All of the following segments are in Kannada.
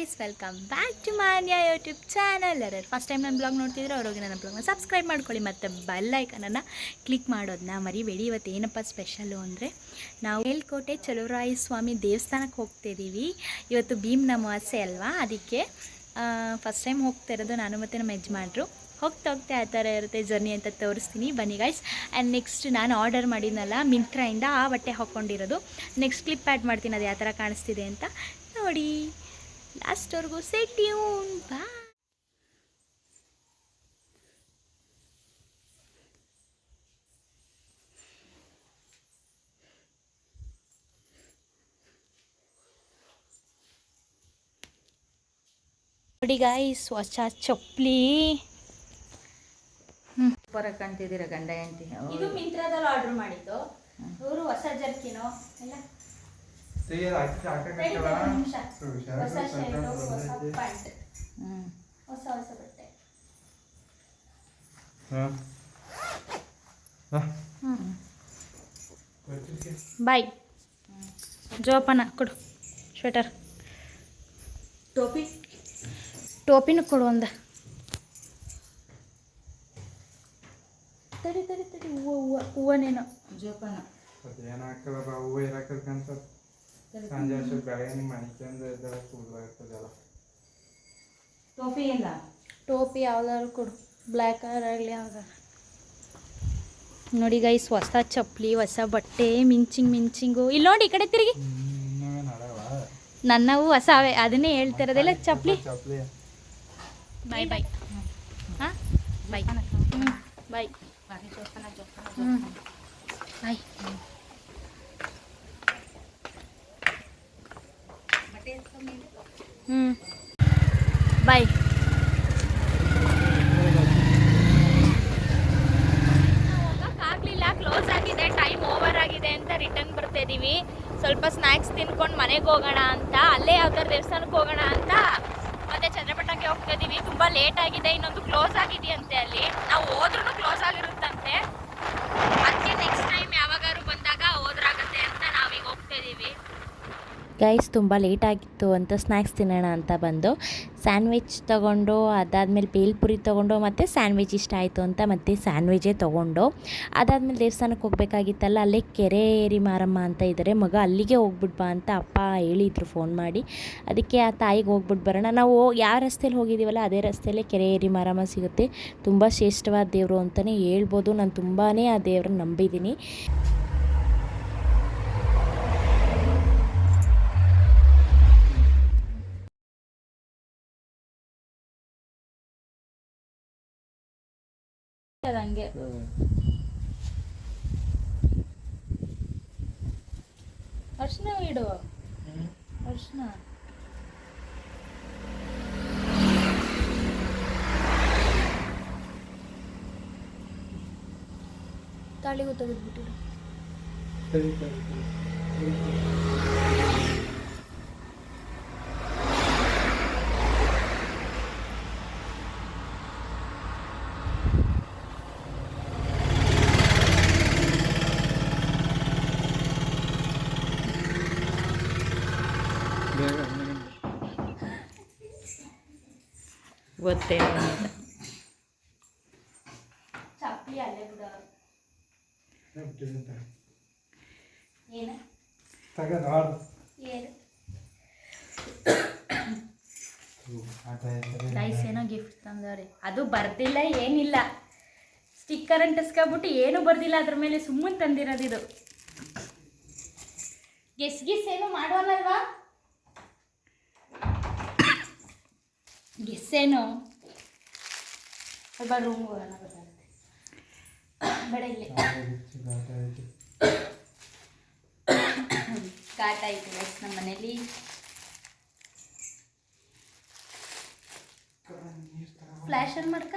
ಗೈಸ್, ವೆಲ್ಕಮ್ ಬ್ಯಾಕ್ ಟು ಮಾನ್ಯ ಯೂಟ್ಯೂಬ್ ಚಾನಲ್. ಯಾರು ಫಸ್ಟ್ ಟೈಮ್ ನನ್ನ ಬ್ಲಾಗ್ ನೋಡ್ತಿದ್ರೆ ಅವ್ರಿಗೆ ನನ್ನ ಬ್ಲಾಗ್ನ ಸಬ್ಸ್ಕ್ರೈಬ್ ಮಾಡ್ಕೊಳ್ಳಿ ಮತ್ತು ಬೆಲ್ ಐಕನನ್ನು ಕ್ಲಿಕ್ ಮಾಡೋದನ್ನ ಮರಿಬೇಡಿ. ಇವತ್ತು ಏನಪ್ಪ ಸ್ಪೆಷಲ್ಲು ಅಂದರೆ ನಾವು ಮೇಲ್ಕೋಟೆ ಚಲುವರಾಯ ಸ್ವಾಮಿ ದೇವಸ್ಥಾನಕ್ಕೆ ಹೋಗ್ತಿದ್ದೀವಿ. ಇವತ್ತು ಭೀಮ್ ಅಮಾವಾಸ್ಯೆ ಅಲ್ವಾ, ಅದಕ್ಕೆ ಫಸ್ಟ್ ಟೈಮ್ ಹೋಗ್ತಾ ಇರೋದು ನಾನು ಮತ್ತು ನಮ್ಮ ಯಜಮಾನ್ರು. ಹೋಗ್ತಾ ಆ ಥರ ಇರುತ್ತೆ ಜರ್ನಿ ಅಂತ ತೋರಿಸ್ತೀನಿ, ಬನ್ನಿ ಗೈಸ್. ಆ್ಯಂಡ್ ನೆಕ್ಸ್ಟ್ ನಾನು ಆರ್ಡರ್ ಮಾಡಿದ್ನಲ್ಲ ಮಿಂತ್ರಾಯಿಂದ, ಆ ಬಟ್ಟೆ ಹಾಕ್ಕೊಂಡಿರೋದು. ನೆಕ್ಸ್ಟ್ ಕ್ಲಿಪ್ ಆ್ಯಡ್ ಮಾಡ್ತೀನಿ, ಅದು ಯಾವ ಥರ ಕಾಣಿಸ್ತಿದೆ ಅಂತ ನೋಡಿ. ಲಾಸ್ಟ್ವರೆಗೂ ಸ್ಟೇ ಟ್ಯೂನ್. ಬಾಯ್. ನೋಡಿ ಗಾಯ್ಸ್, ಹೊಸ ಚಪ್ಪಲಿ ಸೂಪರ್ ಆಗಿ ಕಾಣ್ತಿದ್ದೀರಾ ಗಂಡ ಹೆಂಡತಿ. ಇದು ಮಿಂತ್ರಾದಲ್ಲಿ ಆರ್ಡರ್ ಮಾಡಿದ್ದು. ಇವರು ಹೊಸ ಜರ್ಕಿನೋ ಎಲ್ಲ ಹೊಸ ಶರ್ಟು, ಹೊಸ ಪ್ಯಾಂಟ್, ಹೊಸ ಬಟ್ಟೆ. ಬಾಯ್. ಜೋಪಾನ ಕೊಡು, ಸ್ವೆಟರ್, ಟೋಪಿನೂ ಕೊಡು ಒಂದು. ತಡಿ ಹೂವನೇನೋ ಜೋಪಾನ. ಟೋಪಿ ಇಲ್ಲ, ಟೋಪಿ ಯಾವ್ದಾದ್ರು ಕೊಡು, ಬ್ಲ್ಯಾಕ್ ಕಲರ್ ಆಗಲಿ ಯಾವ್ದಾರು. ನೋಡಿ ಗೈಸ್, ಹೊಸ ಚಪ್ಪಲಿ, ಹೊಸ ಬಟ್ಟೆ, ಮಿಂಚಿಂಗು. ಇಲ್ಲಿ ನೋಡಿ, ಈ ಕಡೆ ತಿರುಗಿ. ನನ್ನವು ಹೊಸವೇ, ಅದನ್ನೇ ಹೇಳ್ತಿರೋದೆಲ್ಲ ಚಪ್ಪಲಿ. ಬಾಯ್ ಬಾಯ್. ಹಾಂ ಬಾಯ್. ಬಾಯ್ ಬಾಯ್. ಬಾಯ್. ಹೋಗೋಕ್ಕಾಗಲಿಲ್ಲ, ಕ್ಲೋಸ್ ಆಗಿದೆ, ಟೈಮ್ ಓವರ್ ಆಗಿದೆ ಅಂತ ರಿಟರ್ನ್ ಬರ್ತಾ ಇದ್ದೀವಿ. ಸ್ವಲ್ಪ ಸ್ನ್ಯಾಕ್ಸ್ ತಿನ್ಕೊಂಡು ಮನೆಗೆ ಹೋಗೋಣ ಅಂತ, ಅಲ್ಲೇ ಯಾವ್ದಾರು ದೇವಸ್ಥಾನಕ್ಕೆ ಹೋಗೋಣ ಅಂತ ಮತ್ತೆ ಚಂದ್ರಪಟ್ಟಣಕ್ಕೆ ಹೋಗ್ತಾ ಇದ್ದೀವಿ. ತುಂಬ ಲೇಟ್ ಆಗಿದೆ, ಇನ್ನೊಂದು ಕ್ಲೋಸ್ ಆಗಿದೆಯಂತೆ. ಅಲ್ಲಿ ನಾವು ಹೋದ್ರೂ ಕ್ಲೋಸ್ ಆಗಿರುತ್ತಂತೆ. ಅದಕ್ಕೆ ನೆಕ್ಸ್ಟ್ ಟೈಮ್ ಯಾವಾಗಾದ್ರು ಬಂದಾಗ ಹೋದ್ರಾಗತ್ತೆ ಅಂತ ನಾವೀಗ ಹೋಗ್ತಾ ಇದ್ದೀವಿ. ಗೈಸ್, ತುಂಬ ಲೇಟ್ ಆಗಿತ್ತು ಅಂತ ಸ್ನ್ಯಾಕ್ಸ್ ತಿನ್ನೋಣ ಅಂತ ಬಂದು ಸ್ಯಾಂಡ್ವಿಚ್ ತೊಗೊಂಡು, ಅದಾದಮೇಲೆ ಬೇಲ್ಪುರಿ ತೊಗೊಂಡು, ಮತ್ತು ಸ್ಯಾಂಡ್ವಿಚ್ ಇಷ್ಟ ಆಯಿತು ಅಂತ ಮತ್ತೆ ಸ್ಯಾಂಡ್ವಿಚೇ ತೊಗೊಂಡು, ಅದಾದಮೇಲೆ ದೇವಸ್ಥಾನಕ್ಕೆ ಹೋಗಬೇಕಾಗಿತ್ತಲ್ಲ, ಅಲ್ಲೇ ಕೆರೆ ಏರಿ ಮಾರಮ್ಮ ಅಂತ ಇದ್ದಾರೆ, ಮಗ ಅಲ್ಲಿಗೆ ಹೋಗ್ಬಿಡ್ಬಾ ಅಂತ ಅಪ್ಪ ಹೇಳಿದ್ರು ಫೋನ್ ಮಾಡಿ. ಅದಕ್ಕೆ ಆ ತಾಯಿಗೆ ಹೋಗ್ಬಿಟ್ಟು ಬರೋಣ. ನಾವು ಯಾವ ರಸ್ತೆಯಲ್ಲಿ ಹೋಗಿದ್ದೀವಲ್ಲ ಅದೇ ರಸ್ತೆಯಲ್ಲೇ ಕೆರೆ ಏರಿ ಮಾರಮ್ಮ ಸಿಗುತ್ತೆ. ತುಂಬ ಶ್ರೇಷ್ಠವಾದ ದೇವರು ಅಂತಲೇ ಹೇಳ್ಬೋದು. ನಾನು ತುಂಬಾ ಆ ದೇವ್ರನ್ನ ನಂಬಿದ್ದೀನಿ. ಹಂಗೆ ಅರ್ಶನ ಇಡು, ಅರ್ಶನ. ತಾಳಿಗೂ ತೆಗೆದ್ಬಿಟ್ಟಿಡು. ಗೊತ್ತೇ ಚಪ್ಪಲಿ ಅಲ್ಲೇ ಬಿಡ. ಏನು ಗೈಸ್, ಏನೋ ಗಿಫ್ಟ್ ತಂದವ್ರೆ, ಅದು ಬರ್ದಿಲ್ಲ, ಏನಿಲ್ಲ. ಸ್ಟಿಕ್ಕರ್ ಅಂಟಿಸ್ಕೊಬಿಟ್ಟು ಏನೂ ಬರ್ದಿಲ್ಲ ಅದ್ರ ಮೇಲೆ, ಸುಮ್ಮನೆ ತಂದಿರೋದು ಇದು. ಗೆಸ್ ಏನು ಮಾಡೋನಲ್ವಾ? ಗೆಸ್ಸೇನು ಸ್ವಲ್ಪ ರೂಮ್ ಹೋಗೋಣ, ಗೊತ್ತಾಗುತ್ತೆ ಬೇಡ. ಇಲ್ಲಿ ಕಾಟ ಆಯಿತು ಗೈಸ್ ನಮ್ಮ ಮನೇಲಿ. ಫ್ಲ್ಯಾಶ್ ಆನ್ ಮಾಡ್ಕ,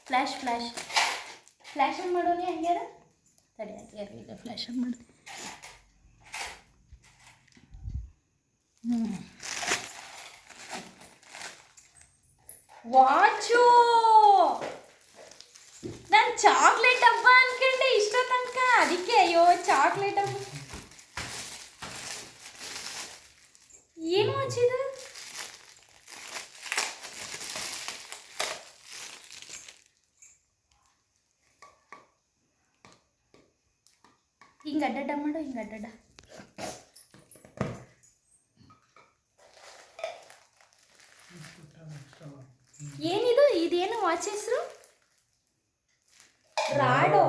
ಫ್ಲ್ಯಾಶ್ ಆನ್ ಮಾಡೋನಿ. ಹಂಗ್ಯಾರ ತಡಿ, ಈಗ ಫ್ಲ್ಯಾಶ್ ಆನ್ ಮಾಡ್ತೀನಿ. ವಾಚು, ನಾನು ಚಾಕ್ಲೇಟ್ ಹಬ್ಬ ಅನ್ಕೊಂಡೆ ಇಷ್ಟ ತನಕ, ಅದಕ್ಕೆ ಅಯ್ಯೋ ಚಾಕ್ಲೇಟ್ ಹಬ್ಬ ಏನು ವಾಚ್ ಇದು? ಹಿಂಗೆ ಅಡ್ಡಡ್ಡ ಮಾಡು, ಹಿಂಗೆ ಅಡ್ಡಡ್ಡ. ಏನಿದು? ಇದೇನು ವಾಚ್ ಹೆಸರು? ರಾಡೋ.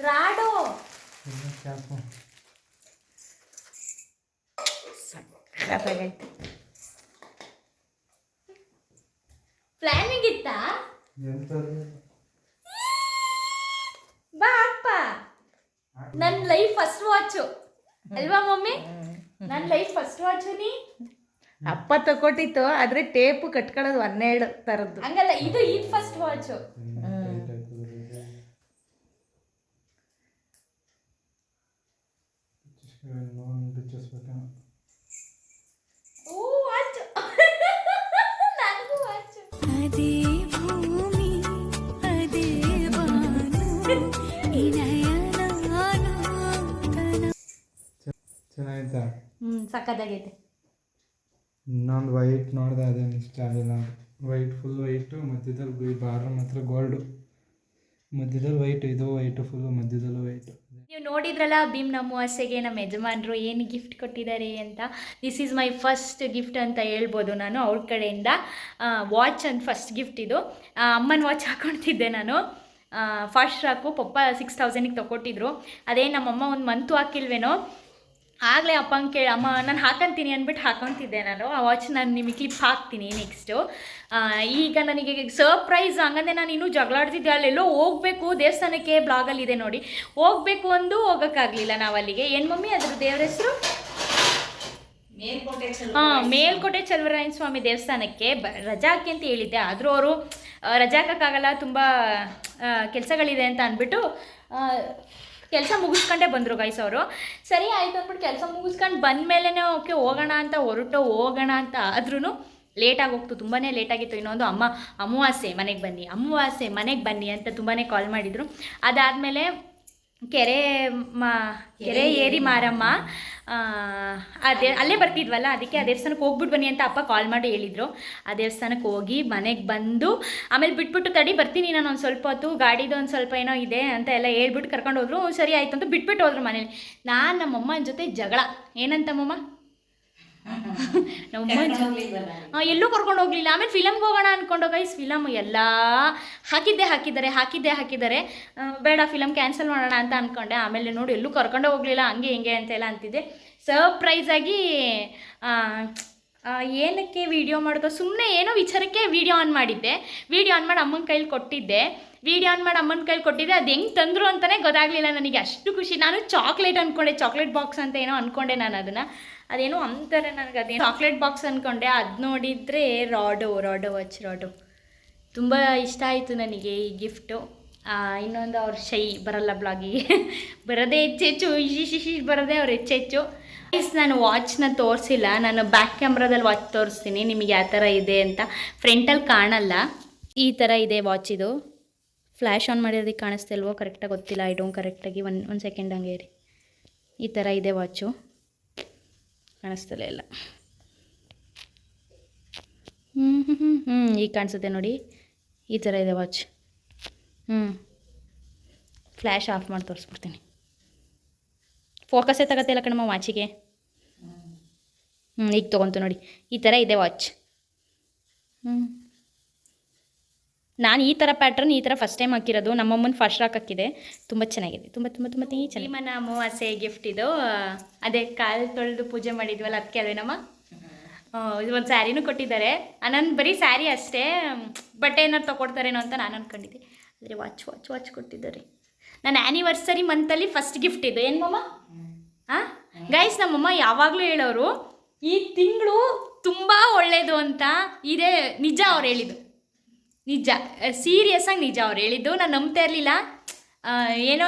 ರಾಡೋ ಸಕ್ಕತ್ತಾಗೈತೆ. ಪ್ಲಾನಿಂಗ್ ಇತ್ತಾ? ಬಾ ಅಪ್ಪ, ನನ್ನ ಲೈಫ್ ಫಸ್ಟ್ ವಾಚು ಅಲ್ವಾ ಮಮ್ಮಿ? ನನ್ನ ಲೈಫ್ ಫಸ್ಟ್ ವಾಚು ನೀ. ಅಪ್ಪ ತಗೊಟ್ಟಿತ್ತು, ಆದ್ರೆ ಟೇಪು ಕಟ್ಕೊಳ್ಳೋದು 12 ಥರದ್ದು. ಹಂಗಲ್ಲ, ಇದು ಫಸ್ಟ್ ವಾಚು. ಓ ವಾಚ್. ನನಗೂ ವಾಚ್. ಅದೇ ಭೂಮಿ ಅದೇ ಬಾನು ಈ ನಯನ ಚೆನ್ನಾಯ್ತಾ? ಸಕ್ಕತ್ತಾಗೈತೆ. ಇನ್ನೊಂದು ವೈಟ್ ನೋಡಿದೆ, ಅದೇನು ಇಷ್ಟ ಆಗಿಲ್ಲ. ವೈಟ್, ಫುಲ್ ವೈಟು, ಮಧ್ಯದಲ್ಲಿ ಬಾರ್ಡರ್ ಮಾತ್ರ ಗೋಲ್ಡು, ಮಧ್ಯದಲ್ಲಿ ವೈಟು, ಇದು ವೈಟು ಫುಲ್ಲು, ಮಧ್ಯದಲ್ಲೂ ವೈಟು. ನೀವು ನೋಡಿದ್ರಲ್ಲ ಭೀಮ್ ಅಮಾವಾಸ್ಯೆಗೆ ನಮ್ಮ ಯಜಮಾನರು ಏನು ಗಿಫ್ಟ್ ಕೊಟ್ಟಿದ್ದಾರೆ ಅಂತ. This is my first gift ಅಂತ ಹೇಳ್ಬೋದು ನಾನು ಅವ್ರ ಕಡೆಯಿಂದ. ವಾಚ್ ಅಂತ ಫಸ್ಟ್ ಗಿಫ್ಟ್ ಇದು. ಅಮ್ಮನ ವಾಚ್ ಹಾಕ್ಕೊಳ್ತಿದ್ದೆ ನಾನು, ಫಾಸ್ಟ್ ಟ್ರ್ಯಾಕು. ಪಪ್ಪ 6000ಗೆ ತೊಗೊಟ್ಟಿದ್ರು. ಅದೇ ನಮ್ಮಮ್ಮ ಒಂದು ಮಂತು ಹಾಕಿಲ್ವೇನೋ, ಆಗಲೇ ಅಪ್ಪಂಗೆ ಕೇಳಿ ಅಮ್ಮ ನಾನು ಹಾಕೊಂತೀನಿ ಅಂದ್ಬಿಟ್ಟು ಹಾಕೊತಿದ್ದೆ ನಾನು. ಆ ವಾಚ್ ನಾನು ನಿಮಗೆ ಕ್ಲಿಪ್ ಹಾಕ್ತೀನಿ ನೆಕ್ಸ್ಟು. ಈಗ ನನಗೆ ಸರ್ಪ್ರೈಸ್ ಹಂಗಂದ್ರೆ ನಾನು ಇನ್ನೂ ಜಗಳಾಡ್ತಿದ್ದೆ. ಅಲ್ಲೆಲ್ಲೋ ಹೋಗಬೇಕು ದೇವಸ್ಥಾನಕ್ಕೆ, ಬ್ಲಾಗಲ್ಲಿದೆ ನೋಡಿ, ಹೋಗಬೇಕು ಅಂದು ಹೋಗೋಕ್ಕಾಗಲಿಲ್ಲ ನಾವು ಅಲ್ಲಿಗೆ. ಏನು ಮಮ್ಮಿ ಅದ್ರ ದೇವ್ರ ಹೆಸರು? ಮೇಲ್ಕೋಟೆ ಚಲುವರಾಯನ ಸ್ವಾಮಿ ದೇವಸ್ಥಾನಕ್ಕೆ ರಜಾ ಹಾಕಿ ಅಂತ ಹೇಳಿದ್ದೆ. ಆದರೂ ಅವರು ರಜಾ ಹಾಕೋಕ್ಕಾಗಲ್ಲ, ತುಂಬ ಕೆಲಸಗಳಿದೆ ಅಂತ ಅಂದ್ಬಿಟ್ಟು ಕೆಲಸ ಮುಗಿಸ್ಕೊಂಡೇ ಬಂದರು ಗೈಸ್ ಅವರು. ಸರಿ ಆಯಿತು ಅಂದ್ಬಿಟ್ಟು ಕೆಲಸ ಮುಗಿಸ್ಕೊಂಡು ಬಂದ ಮೇಲೇ ಓಕೆ ಹೋಗೋಣ ಅಂತ ಹೋಗೋಣ ಅಂತ ಆದ್ರೂ ಲೇಟಾಗಿ ಹೋಗ್ತು, ತುಂಬಾ ಲೇಟಾಗಿತ್ತು. ಇನ್ನೊಂದು ಅಮಾವಾಸ್ಯೆ ಮನೆಗೆ ಬನ್ನಿ ಅಂತ ತುಂಬಾ ಕಾಲ್ ಮಾಡಿದರು. ಅದಾದಮೇಲೆ ಕೆರೆ ಏರಿ ಮಾರಮ್ಮ ಅಲ್ಲೇ ಬರ್ತಿದ್ವಲ್ಲ, ಅದಕ್ಕೆ ಆ ದೇವಸ್ಥಾನಕ್ಕೆ ಹೋಗ್ಬಿಟ್ಟು ಬನ್ನಿ ಅಂತ ಅಪ್ಪ ಕಾಲ್ ಮಾಡಿ ಹೇಳಿದರು. ಆ ದೇವಸ್ಥಾನಕ್ಕೆ ಹೋಗಿ ಮನೆಗೆ ಬಂದು ಆಮೇಲೆ ಬಿಟ್ಬಿಟ್ಟು ತಡಿ ಬರ್ತೀನಿ ನಾನು ಒಂದು ಸ್ವಲ್ಪ ಹೊತ್ತು, ಗಾಡಿದು ಒಂದು ಸ್ವಲ್ಪ ಏನೋ ಇದೆ ಅಂತ ಎಲ್ಲ ಹೇಳ್ಬಿಟ್ಟು ಕರ್ಕೊಂಡು ಹೋದ್ರು. ಸರಿ ಆಯಿತು ಅಂತ ಬಿಟ್ಬಿಟ್ಟು ಹೋದ್ರು ಮನೇಲಿ. ನಾನು ನಮ್ಮಮ್ಮನ ಜೊತೆ ಜಗಳ. ಏನಂತಮ್ಮಮ್ಮ? ನಮ್ಮಮ್ಮ ಎಲ್ಲೂ ಕರ್ಕೊಂಡು ಹೋಗಲಿಲ್ಲ. ಆಮೇಲೆ ಫಿಲಮ್ಗೆ ಹೋಗೋಣ ಅಂದ್ಕೊಂಡು ಗೈಸ್, ಫಿಲಮ್ ಎಲ್ಲ ಹಾಕಿದ್ದಾರೆ. ಬೇಡ ಫಿಲಮ್ ಕ್ಯಾನ್ಸಲ್ ಮಾಡೋಣ ಅಂತ ಅಂದ್ಕೊಂಡೆ. ಆಮೇಲೆ ನೋಡಿ ಎಲ್ಲೂ ಕರ್ಕೊಂಡು ಹೋಗಲಿಲ್ಲ, ಹಂಗೆ ಹಿಂಗೆ ಅಂತೆಲ್ಲ ಅಂತಿದ್ದೆ. ಸರ್ಪ್ರೈಸಾಗಿ ಏನಕ್ಕೆ ವೀಡಿಯೋ ಮಾಡೋದು, ಸುಮ್ಮನೆ ಏನೋ ವಿಚಾರಕ್ಕೆ ವೀಡಿಯೋ ಆನ್ ಮಾಡಿದ್ದೆ. ವೀಡಿಯೋ ಆನ್ ಮಾಡಿ ಅಮ್ಮನ ಕೈಲಿ ಕೊಟ್ಟಿದ್ದೆ. ಅದು ಹೆಂಗೆ ತಂದರು ಅಂತಲೇ ಗೊತ್ತಾಗಲಿಲ್ಲ ನನಗೆ. ಅಷ್ಟು ಖುಷಿ. ನಾನು ಚಾಕ್ಲೇಟ್ ಅಂದ್ಕೊಂಡೆ, ಚಾಕ್ಲೇಟ್ ಬಾಕ್ಸ್ ಅಂತ ಏನೋ ಅಂದ್ಕೊಂಡೆ ನಾನು ಅದನ್ನು. ಅದೇನೋ ಅಂತಾರೆ ನನಗೆ, ಅದೇನೋ ಚಾಕ್ಲೇಟ್ ಬಾಕ್ಸ್ ಅಂದ್ಕೊಂಡೆ. ಅದು ನೋಡಿದರೆ ರಾಡೋ ವಾಚ್. ತುಂಬ ಇಷ್ಟ ಆಯಿತು ನನಗೆ ಈ ಗಿಫ್ಟು. ಇನ್ನೊಂದು ಅವ್ರ ಶೈ ಬರಲ್ಲ ಬ್ಲಾಗಿಗೆ, ಬರೋದೇ ಹೆಚ್ಚು ಬರೋದೇ ಅವ್ರು ಹೆಚ್ಚು. ನಾನು ವಾಚ್ನ ತೋರಿಸಿಲ್ಲ, ನಾನು ಬ್ಯಾಕ್ ಕ್ಯಾಮ್ರಾದಲ್ಲಿ ವಾಚ್ ತೋರಿಸ್ತೀನಿ ನಿಮಗೆ ಯಾವ ಥರ ಇದೆ ಅಂತ. ಫ್ರಂಟಲ್ಲಿ ಕಾಣಲ್ಲ, ಈ ಥರ ಇದೆ ವಾಚ್. ಇದು ಫ್ಲ್ಯಾಶ್ ಆನ್ ಮಾಡಿರೋದಕ್ಕೆ ಕಾಣಿಸ್ತಾ ಇಲ್ವೋ ಕರೆಕ್ಟಾಗಿ ಗೊತ್ತಿಲ್ಲ. ಕರೆಕ್ಟಾಗಿ ಒಂದು ಸೆಕೆಂಡ್ ಹಂಗೆ ಇರಿ. ಈ ಥರ ಇದೆ ವಾಚು, ಕಾಣಿಸ್ತಲೇ ಇಲ್ಲ. ಈಗ ಕಾಣಿಸುತ್ತೆ ನೋಡಿ, ಈ ಥರ ಇದೆ ವಾಚ್. ಫ್ಲ್ಯಾಶ್ ಆಫ್ ಮಾಡಿ ತೋರಿಸ್ಬಿಡ್ತೀನಿ. ಫೋಕಸ್ಸೇ ತಗೋತಿಲ್ಲ ಕಣಮ್ಮ ವಾಚಿಗೆ. ಈಗ ತೊಗೊಂತು ನೋಡಿ, ಈ ಥರ ಇದೆ ವಾಚ್. ನಾನು ಈ ಥರ ಪ್ಯಾಟ್ರನ್, ಈ ಥರ ಫಸ್ಟ್ ಟೈಮ್ ಹಾಕಿರೋದು. ನಮ್ಮಮ್ಮನ ಫಸ್ಟ್ ಹಾಕಿದೆ. ತುಂಬ ಚೆನ್ನಾಗಿದೆ, ತುಂಬ ಚೆನ್ನಾಗಿ. ಮನ ಅಮಾವಾಸ್ಯೆ ಗಿಫ್ಟ್ ಇದು. ಅದೇ ಕಾಲು ತೊಳೆದು ಪೂಜೆ ಮಾಡಿದ್ವಲ್ಲ ಅದಕ್ಕೆ ಅದೇನಮ್ಮ. ಇದು ಒಂದು ಸ್ಯಾರಿನೂ ಕೊಟ್ಟಿದ್ದಾರೆ. ನಾನು ಬರೀ ಸ್ಯಾರಿ ಅಷ್ಟೇ, ಬಟ್ಟೆ ಏನಾರು ತೊಗೊಡ್ತಾರೇನೋ ಅಂತ ನಾನು ಅಂದ್ಕೊಂಡಿದ್ದೆ. ಆದರೆ ವಾಚ್ ಕೊಟ್ಟಿದ್ದಾರೆ. ನನ್ನ ಆ್ಯನಿವರ್ಸರಿ ಮಂತಲ್ಲಿ ಫಸ್ಟ್ ಗಿಫ್ಟ್ ಇದು. ಏನು ಮಮ್ಮ? ಗೈಸ್, ನಮ್ಮಮ್ಮ ಯಾವಾಗಲೂ ಹೇಳೋರು ಈ ತಿಂಗಳು ತುಂಬ ಒಳ್ಳೆಯದು ಅಂತ. ಇದೇ ನಿಜ ಅವ್ರು ಹೇಳಿದ್ದು, ನಿಜ, ಸೀರಿಯಸ್ಸಾಗಿ ನಿಜ ಅವ್ರು ಹೇಳಿದ್ದು. ನಾನು ನಂಬ್ತಾ ಇರಲಿಲ್ಲ. ಏನೋ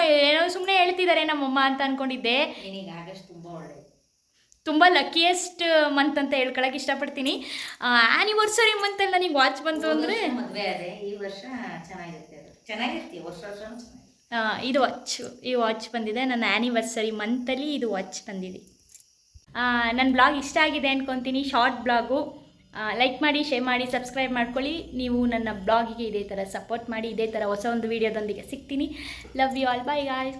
ಸುಮ್ಮನೆ ಹೇಳ್ತಿದ್ದಾರೆ ನಮ್ಮಮ್ಮ ಅಂತ ಅಂದ್ಕೊಂಡಿದ್ದೆ. ತುಂಬ ಲಕ್ಕಿಯೆಸ್ಟ್ ಮಂತ್ ಅಂತ ಹೇಳ್ಕೊಳಕ್ಕೆ ಇಷ್ಟಪಡ್ತೀನಿ. ಆ್ಯನಿವರ್ಸರಿ ಮಂತಲ್ಲಿ ನನಗೆ ವಾಚ್ ಬಂತು ಅಂದರೆ ಮದುವೆ ಅದೇ ಈ ವರ್ಷ ಚೆನ್ನಾಗಿರ್ತೀವಿ ವರ್ಷ. ಇದು ವಾಚ್ ಬಂದಿದೆ. ನನ್ನ ಆ್ಯನಿವರ್ಸರಿ ಮಂತಲ್ಲಿ ಇದು ವಾಚ್ ಬಂದಿದೆ. ನನ್ನ ಬ್ಲಾಗ್ ಇಷ್ಟ ಆಗಿದೆ ಅಂದ್ಕೊತೀನಿ, ಶಾರ್ಟ್ ಬ್ಲಾಗು. ಲೈಕ್ ಮಾಡಿ, ಶೇರ್ ಮಾಡಿ, ಸಬ್ಸ್ಕ್ರೈಬ್ ಮಾಡ್ಕೊಳ್ಳಿ. ನೀವು ನನ್ನ ಬ್ಲಾಗಿಗೆ ಇದೇ ಥರ ಸಪೋರ್ಟ್ ಮಾಡಿ. ಇದೇ ಥರ ಹೊಸ ಒಂದು ವೀಡಿಯೋದೊಂದಿಗೆ ಸಿಗ್ತೀನಿ. Love you all, bye guys.